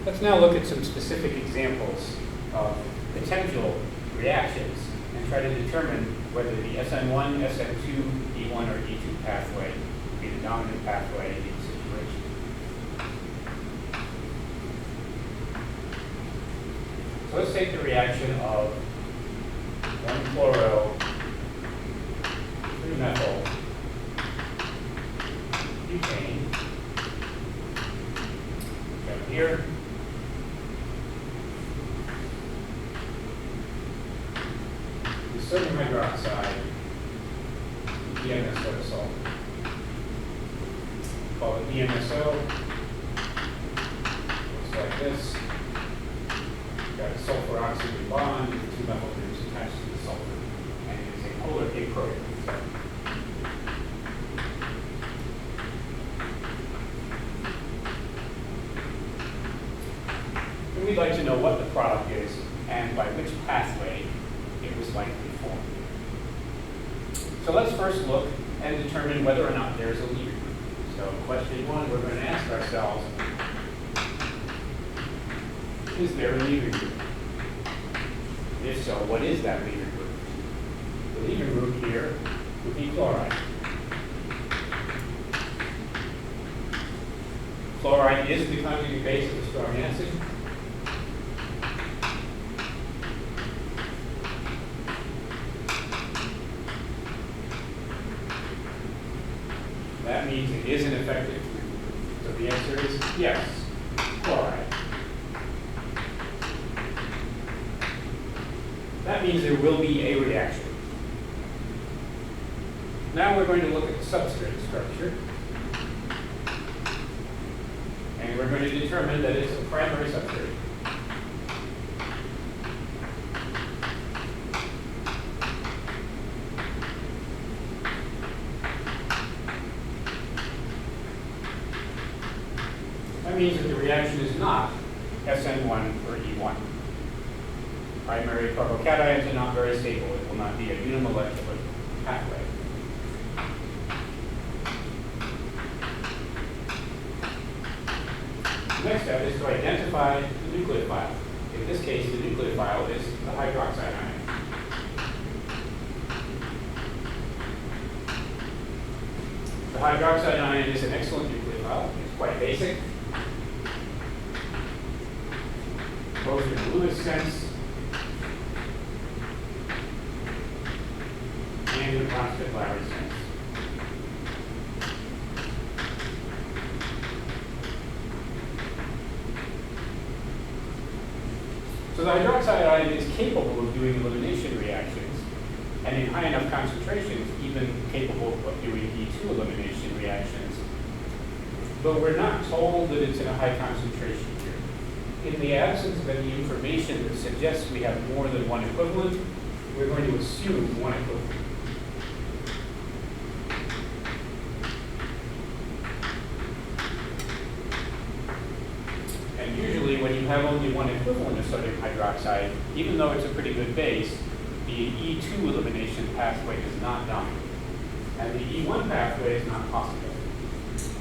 Let's now look at some specific examples of potential reactions and try to determine whether the SN1, SN2, E1, or E2 pathway would be the dominant pathway in each situation. So let's take the reaction of 1-chloro, 3-methyl, butane, down here. The sodium hydroxide, DMSO salt. Call it DMSO. Looks like this. Got a sulfur oxygen bond, and 2 methyl groups attached to the sulfur, and it is a polar aprotic. And we'd like to know what the product is and by which pathway it was likely formed. So let's first look and determine whether or not there's a leader group. So question 1, we're going to ask ourselves, is there a leader group? If so, what is that leader group? The leader group here would be chloride. Chloride is the conjugate base of a strong acid. That means it is an effective group. So the answer is yes, chloride. That means there will be a reaction. Now we're going to look at the substrate structure. And we're going to determine that it's a primary substrate. That means that the reaction is not SN1 or E1. Primary carbocations are not very stable. It will not be a unimolecular pathway. The next step is to identify the nucleophile. In this case, the nucleophile is the hydroxide ion. The hydroxide ion is an excellent nucleophile. It's quite basic, both in the Lewis sense and in the Bronsted-Lowry sense. So the hydroxide ion is capable of doing elimination reactions, and in high enough concentrations, even capable of doing E2 elimination reactions. But we're not told that it's in a high concentration here. In the absence of any information that suggests we have more than one equivalent, we're going to assume one equivalent. And usually when you have only one equivalent of sodium hydroxide, even though it's a pretty good base, the E2 elimination pathway is not dominant. And the E1 pathway is not possible.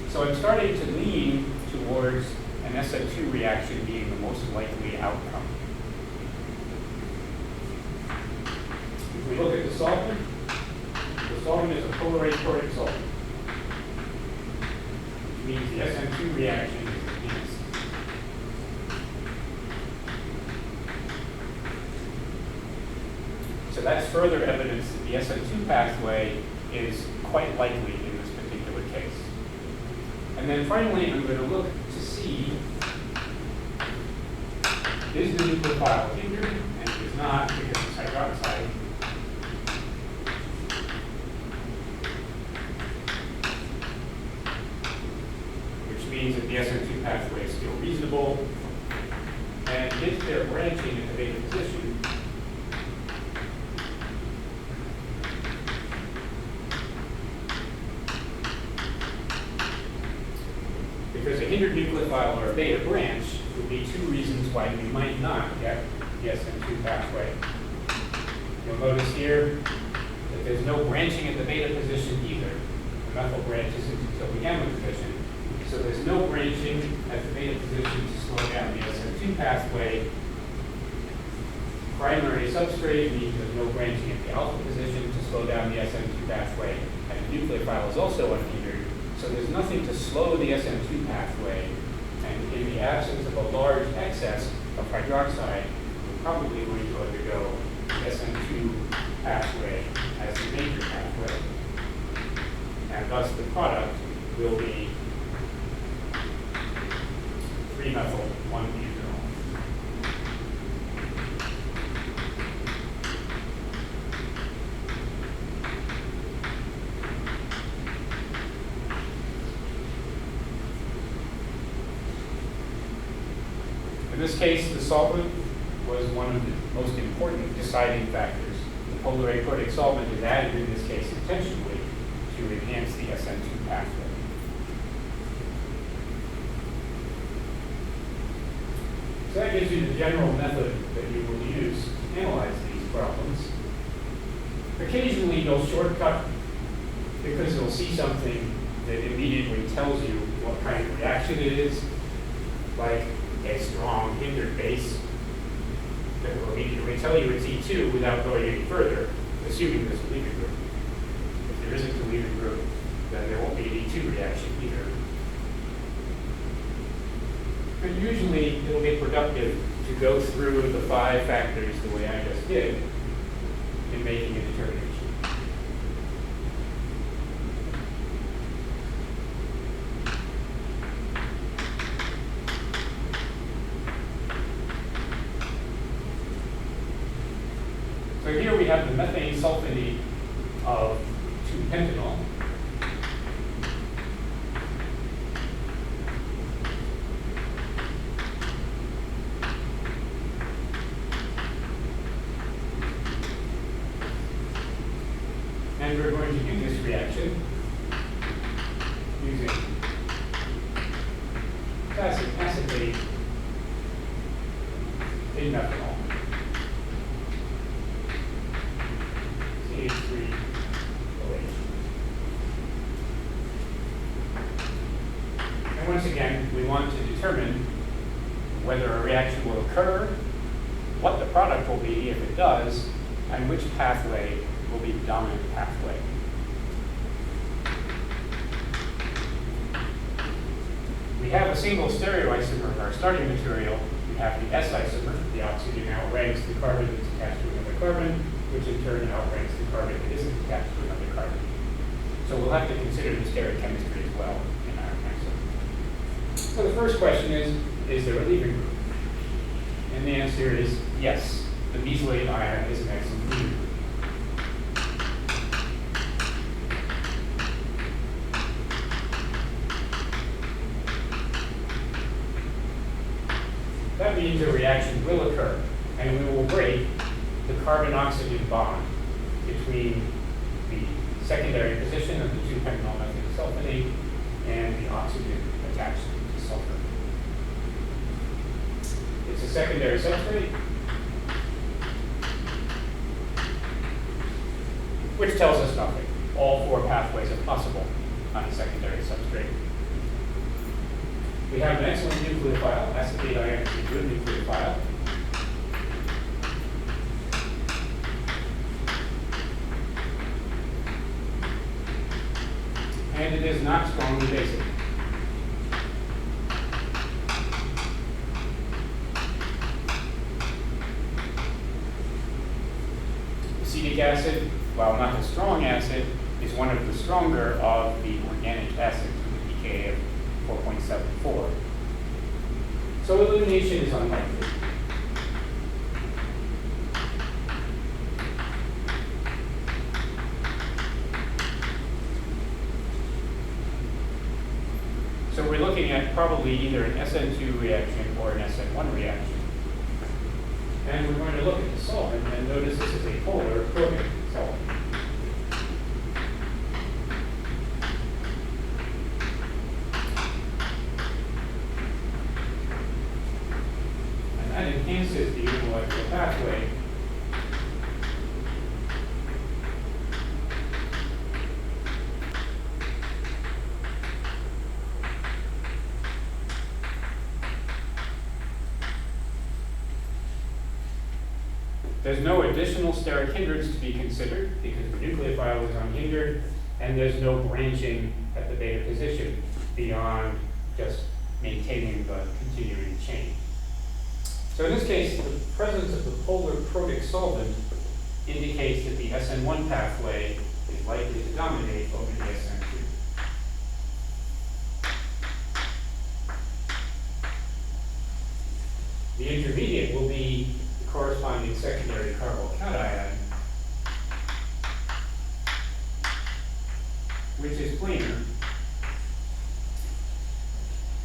So I'm starting to lean towards an SN2 reaction being the most likely outcome. If we look at the solvent is a polar aprotic solvent, which means the SN2 reaction is enhanced. So that's further evidence that the SN2 pathway is quite likely in this particular case. And then finally, I'm going to look to see, is the nucleophile hindered? And it is not, because it's hydroxide. Which means that the SN2 pathway is still reasonable. And if they're branching in the beta position, because a hindered nucleophile or a beta branch would be two reasons why we might not get the SN2 pathway. You'll notice here that there's no branching at the beta position either. The methyl branches until the gamma position. So there's no branching at the beta position to slow down the SN2 SN2 pathway, primary substrate means there's no branching at the alpha position to slow down the SN2 pathway, and the nucleophile is also unhindered, so there's nothing to slow the SN2 pathway, and in the absence of a large excess of hydroxide, we're probably going to undergo the SN2 pathway as the major pathway, and thus the product will be 3-methyl-1-butyrol. In this case, the solvent was one of the most important deciding factors. The polar aprotic solvent is added in this case intentionally to enhance the SN2 pathway. So that gives you the general method that you will use to analyze these problems. Occasionally you'll shortcut because you'll see something that immediately tells you what kind of reaction it is, like a strong hindered base that will immediately tell you it's E2 without going any further, assuming there's a leaving group. If there isn't a leaving group, then there won't be an E2 reaction either. But usually it'll be productive to go through the 5 factors the way I just did in making a determination. So here we have the methane sulfonate of 2-pentanol. And we're going to do this reaction using potassium acetate in methanol. CH3OH. And once again, we want to determine whether a reaction will occur, what the product will be if it does, and which pathway will be the dominant pathway. We have a single stereoisomer of our starting material. We have the S isomer. The oxygen outranks the carbon that's attached to another carbon, which in turn outranks the carbon that isn't attached to another carbon. So we'll have to consider the stereochemistry as well in our answer. So the first question is there a leaving group? And the answer is yes. The mesylate ion is an excellent leaving group. That means a reaction will occur, and we will break the carbon-oxygen bond between the secondary position of the 2-pentanol methane sulfonate and the oxygen attached to sulfur. It's a secondary substrate, which tells us nothing. All 4 pathways are possible on a secondary substrate. We have an excellent nucleophile. Acetate ion is a good nucleophile. And it is not strongly basic. Acetic acid, while not a strong acid, is one of the stronger of the organic acids with a pKa of 4.74. So elimination is unlikely. So we're looking at probably either an SN2 reaction or an SN1 reaction. And we're going to look at the solvent and notice this is a polar aprotic solvent. That enhances the unimolecular pathway. There's no additional steric hindrance to be considered because the nucleophile is unhindered, and there's no branching at the beta position beyond just maintaining the continuing chain. So in this case, the presence of the polar protic solvent indicates that the SN1 pathway is likely to dominate over the SN2. The intermediate will be the corresponding secondary carbocation, which is planar.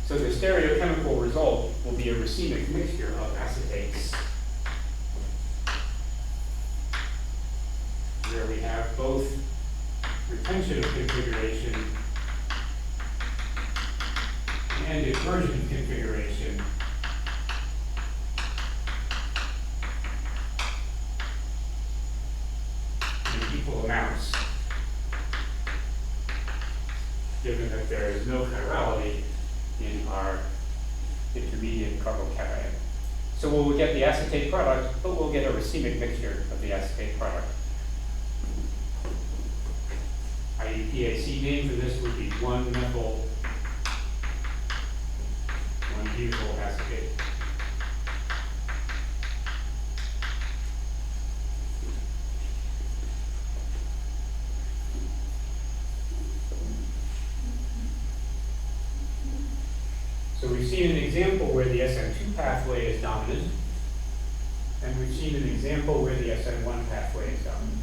So the stereochemical result will be a racemic mixture of acetates, where we have both retention of configuration and inversion of configuration in equal amounts, given that there is no chirality in our intermediate carbocation. So we'll get the acetate product, but we'll get a racemic mixture of the acetate product. IUPAC name for this would be 1-methyl, 1-butyl acetate. So we've seen an example where the SN2 pathway is dominant, and we've seen an example where the SN1 pathway is dominant.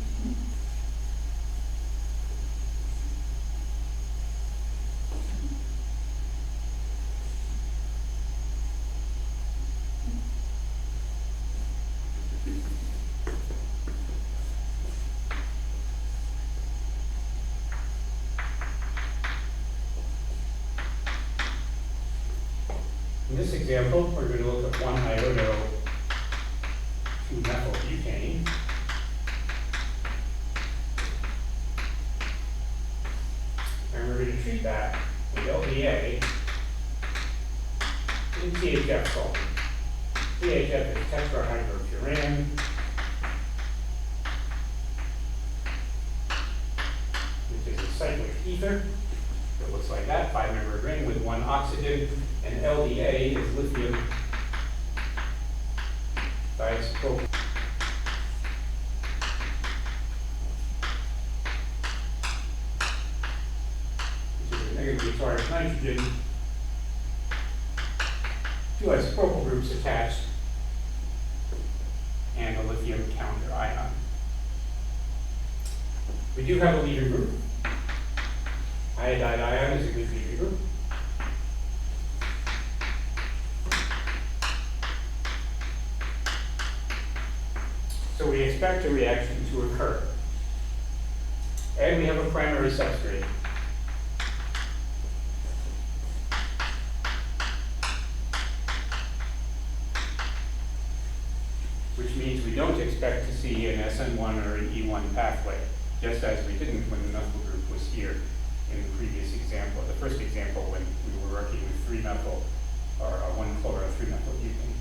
In this example, we're going to look at 1-iodo 2-methylbutane. And we're going to treat that with LDA in THF solvent. THF is tetrahydrofuran. Which is a cyclic ether. It looks like that, 5-membered ring with 1 oxygen. And LDA is lithium diisopropyl. Which is a negatively charged nitrogen. 2 isopropyl groups attached, and a lithium counter ion. We do have a leader group. Iodide ion is a good leader group. So we expect a reaction to occur. And we have a primary substrate. Which means we don't expect to see an SN1 or an E1 pathway, just as we didn't when the methyl group was here in the previous example, the first example when we were working with 3-methyl or 1-chloro-3-methylbutane.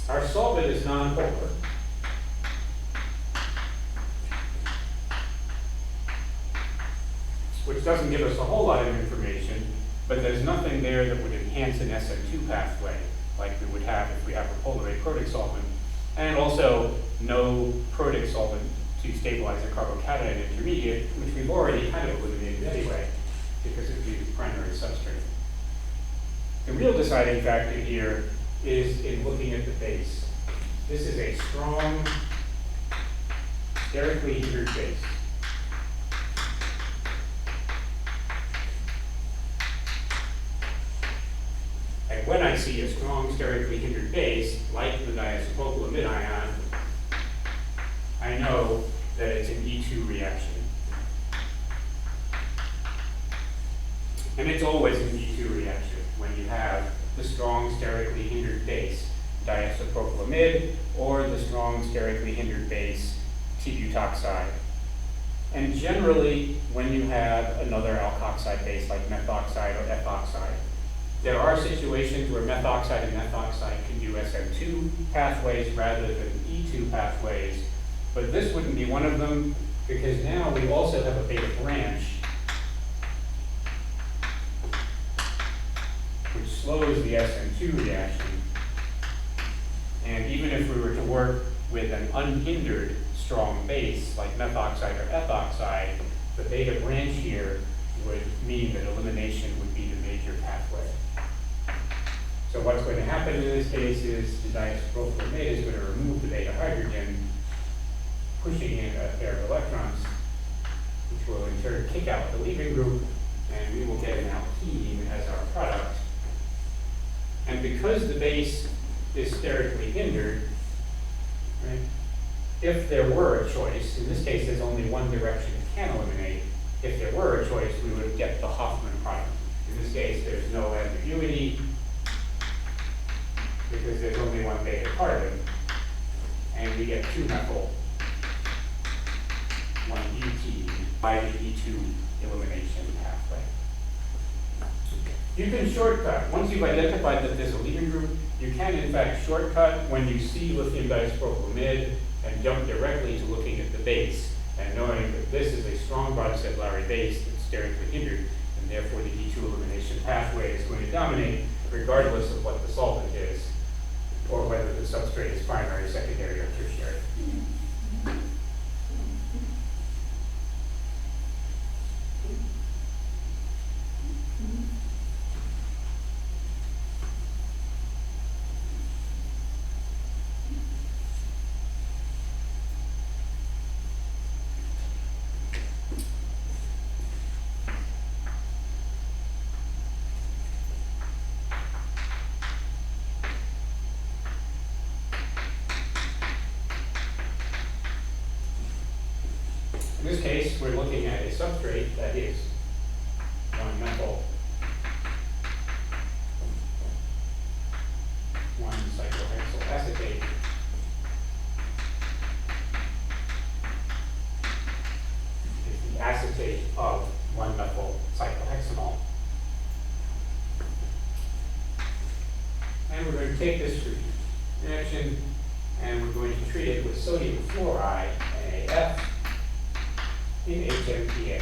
Our solvent is nonpolar. Which doesn't give us a whole lot of information, but there's nothing there that would enhance an SN2 pathway like we would have if we have a polar A protic solvent, and also no protic solvent to stabilize a carbocation intermediate, which we've already kind of eliminated anyway because it would be the primary substrate. The real deciding factor here is in looking at the base. This is a strong, sterically hindered base. And when I see a strong, sterically hindered base, like the diisopropylamide ion, I know that it's an E2 reaction. And it's always an E2 reaction when you have the strong, sterically hindered base, diisopropylamide, or the strong, sterically hindered base, T-butoxide. And generally, when you have another alkoxide base like methoxide or ethoxide, there are situations where methoxide and methoxide can do do SN2 pathways rather than E2 pathways, but this wouldn't be one of them because now we also have a beta branch which slows the SN2 reaction. And even if we were to work with an unhindered strong base like methoxide or ethoxide, the beta branch here would mean that elimination would be the major pathway. So what's going to happen in this case is the diisopropylamide is going to remove the beta hydrogen, pushing in a pair of electrons, which will in turn kick out the leaving group, and we will get an alkene as our product. And because the base is sterically hindered, right, if there were a choice, in this case there's only one direction it can eliminate, if there were a choice we would get the Hoffman product. In this case there's no ambiguity because there's only one beta carbon, and we get 2-methyl 1-butene by the E2 elimination pathway. You can shortcut. Once you've identified that there's a leaving group, you can in fact shortcut when you see lithium diisopropylamide and jump directly to looking at the base and knowing that this is a strong broad-cellulari base that's sterically hindered, and therefore the E2 elimination pathway is going to dominate regardless of what the solvent is or whether the substrate is primary, secondary, or tertiary. In this case, we're looking at a substrate that is 1-methyl 1-cyclohexyl acetate. It's the acetate of 1-methyl cyclohexanol. And we're going to take this reaction and we're going to treat it with sodium fluoride, NaF, in HMPA.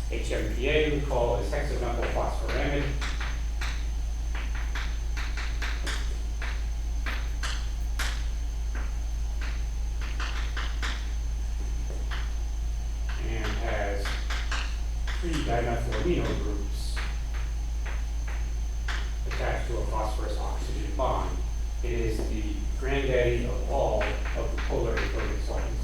HMPA we call is hexamethyl phosphoramide. And has 3 dimethylamino groups attached to a phosphorus oxygen bond. It is the granddaddy of all of the polarly coated solvents.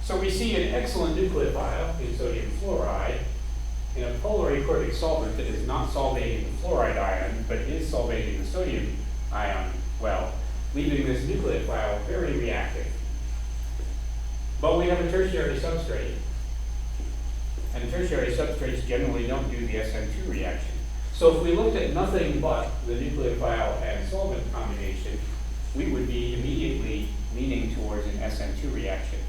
So we see an excellent nucleophile in sodium fluoride in a polarly-coated solvent that is not solvating the fluoride ion, but is solvating the sodium ion well, leaving this nucleophile very reactive. But we have a tertiary substrate, and tertiary substrates generally don't do the SN2 reaction. So if we looked at nothing but the nucleophile and solvent combination, we would be immediately leaning towards an SN2 reaction.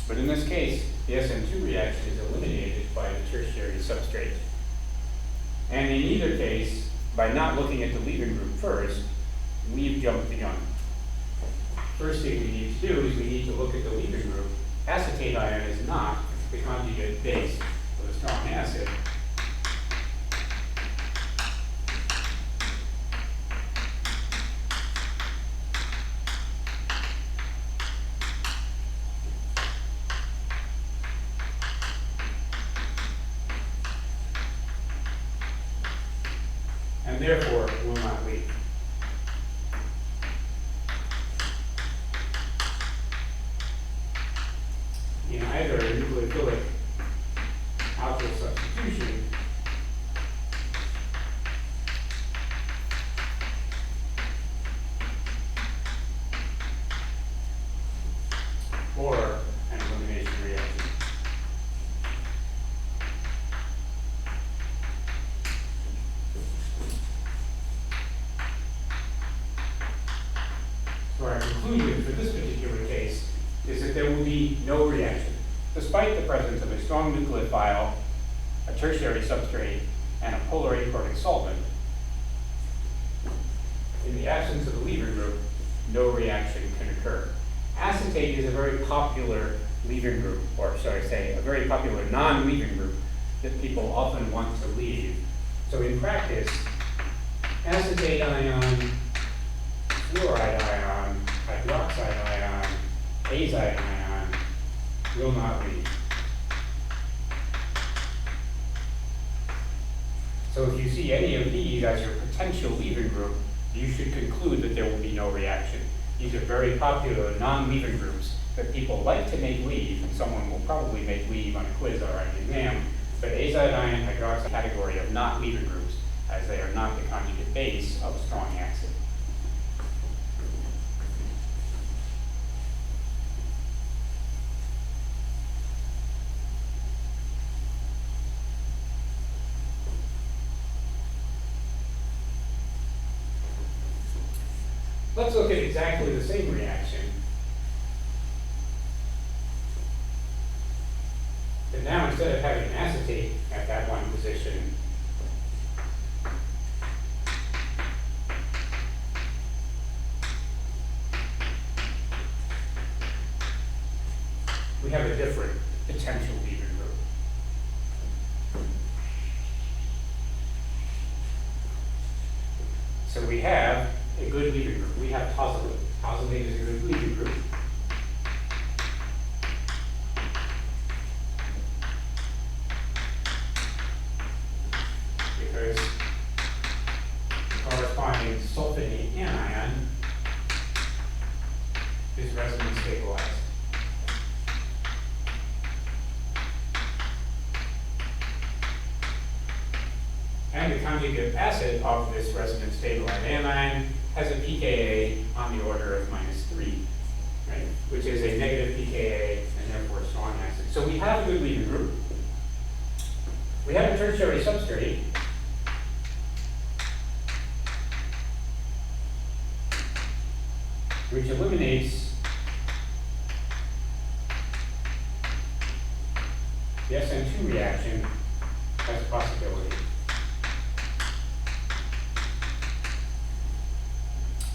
But in this case, the SN2 reaction is eliminated by the tertiary substrate. And in either case, by not looking at the leaving group first, we've jumped the gun. First thing we need to do is we need to look at the leaving group. Acetate ion is not the conjugate base of a strong acid. And therefore will not leave. In either a nucleophilic alkyl substitution or an elimination reaction. conclusion for this particular case is that there will be no reaction, despite the presence of a strong nucleophile, a tertiary substrate, and a polar achrotic solvent. In the absence of a lever group, no reaction can occur. Acetate is a very popular leaving group, or shall I say, a very popular non-leaving group that people often want to leave. So in practice, acetate ion, fluoride ion, hydroxide ion, azide ion will not leave. So if you see any of these as your potential leaving group, you should conclude that there will be no reaction. These are very popular non-leaving groups that people like to make leave, and someone will probably make leave on a quiz or an exam, but azide ion, hydroxide category of not leaving groups, as they are not the conjugate base of strong acid. Let's look at exactly the same reaction. But now instead of having acetate at that one position, we have a different potential leaving group. So we have a good leaving group. We have tosilate. Tosilate is a good leaving group. Because the corresponding sulfonate anion is resonance stabilized. And the conjugate acid of this resonance stabilized anion has a pKa on the order of -3, right? Which is a negative pKa and therefore a strong acid. So we have a good leaving group. We have a tertiary substrate. Which eliminates the SN2 reaction as a possibility.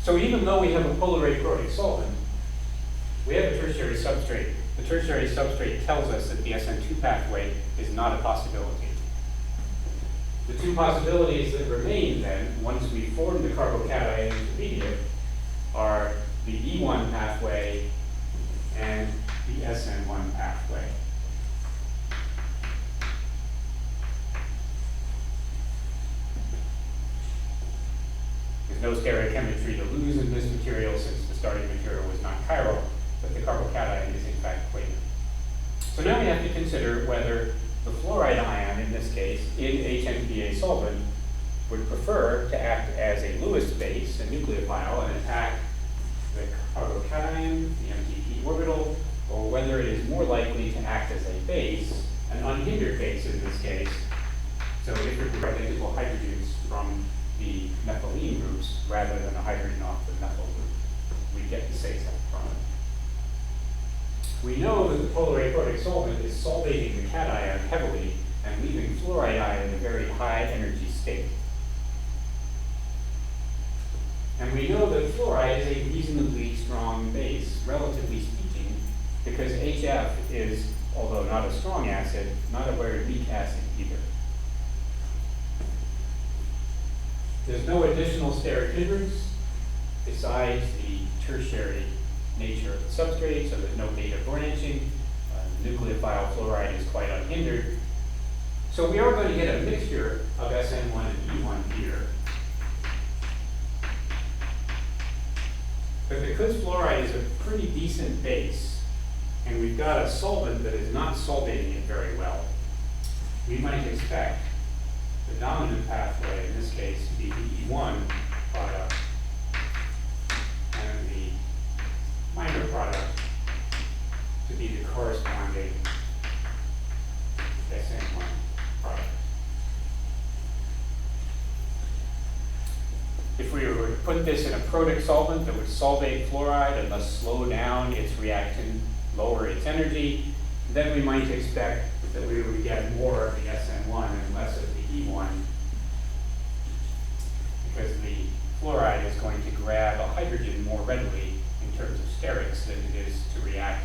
So even though we have a polar achrotic solvent, we have a tertiary substrate. The tertiary substrate tells us that the SN2 pathway is not a possibility. The two possibilities that remain then, once we form the carbocation intermediate, are the E1 pathway and the SN1 pathway. There's no stereochemistry to lose in this material since the starting material was not chiral, but the carbocation is in fact clear. So now we have to consider whether the fluoride ion, in this case, in HNPA solvent, would prefer to act as a Lewis base, a nucleophile, and attack the carbocation, the MTP orbital, or whether it is more likely to act as a base, an unhindered base in this case. So if we're identical hydrogens from the methylene groups rather than a hydrogen off the methyl group, we get the safe product. We know that the polar achrotic solvent is solvating the cation heavily and leaving fluoride ion in a very high energy state. And we know that fluoride is a reasonably strong base, relatively speaking, because HF is, although not a strong acid, not a very weak acid either. There's no additional steric hindrance besides the tertiary nature of the substrate, so there's no beta branching. Nucleophile fluoride is quite unhindered. So we are going to get a mixture of SN1 and E1 here. But because fluoride is a pretty decent base, and we've got a solvent that is not solvating it very well, we might expect the dominant pathway, in this case, to be the E1 product, and the minor product to be the corresponding SN1 product. If we were to put this in a protic solvent that would solvate fluoride and thus slow down its reaction, lower its energy, then we might expect that we would get more of the SN1 and less of the E1, because the fluoride is going to grab a hydrogen more readily in terms of sterics than it is to react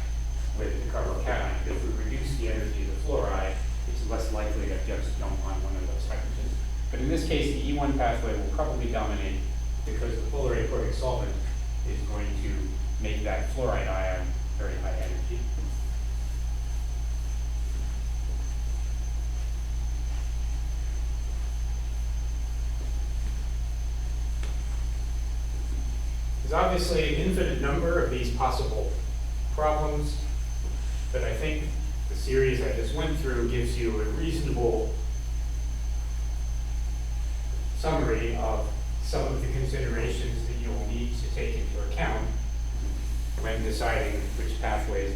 with the carbocation. If we reduce the energy of the fluoride, it's less likely to just jump on one of those hydrogens. But in this case, the E1 pathway will probably dominate because the polar aprotic solvent is going to make that fluoride ion very high energy. There's obviously an infinite number of these possible problems, but I think the series I just went through gives you a reasonable summary of some of the considerations that you'll need to take into account when deciding which pathways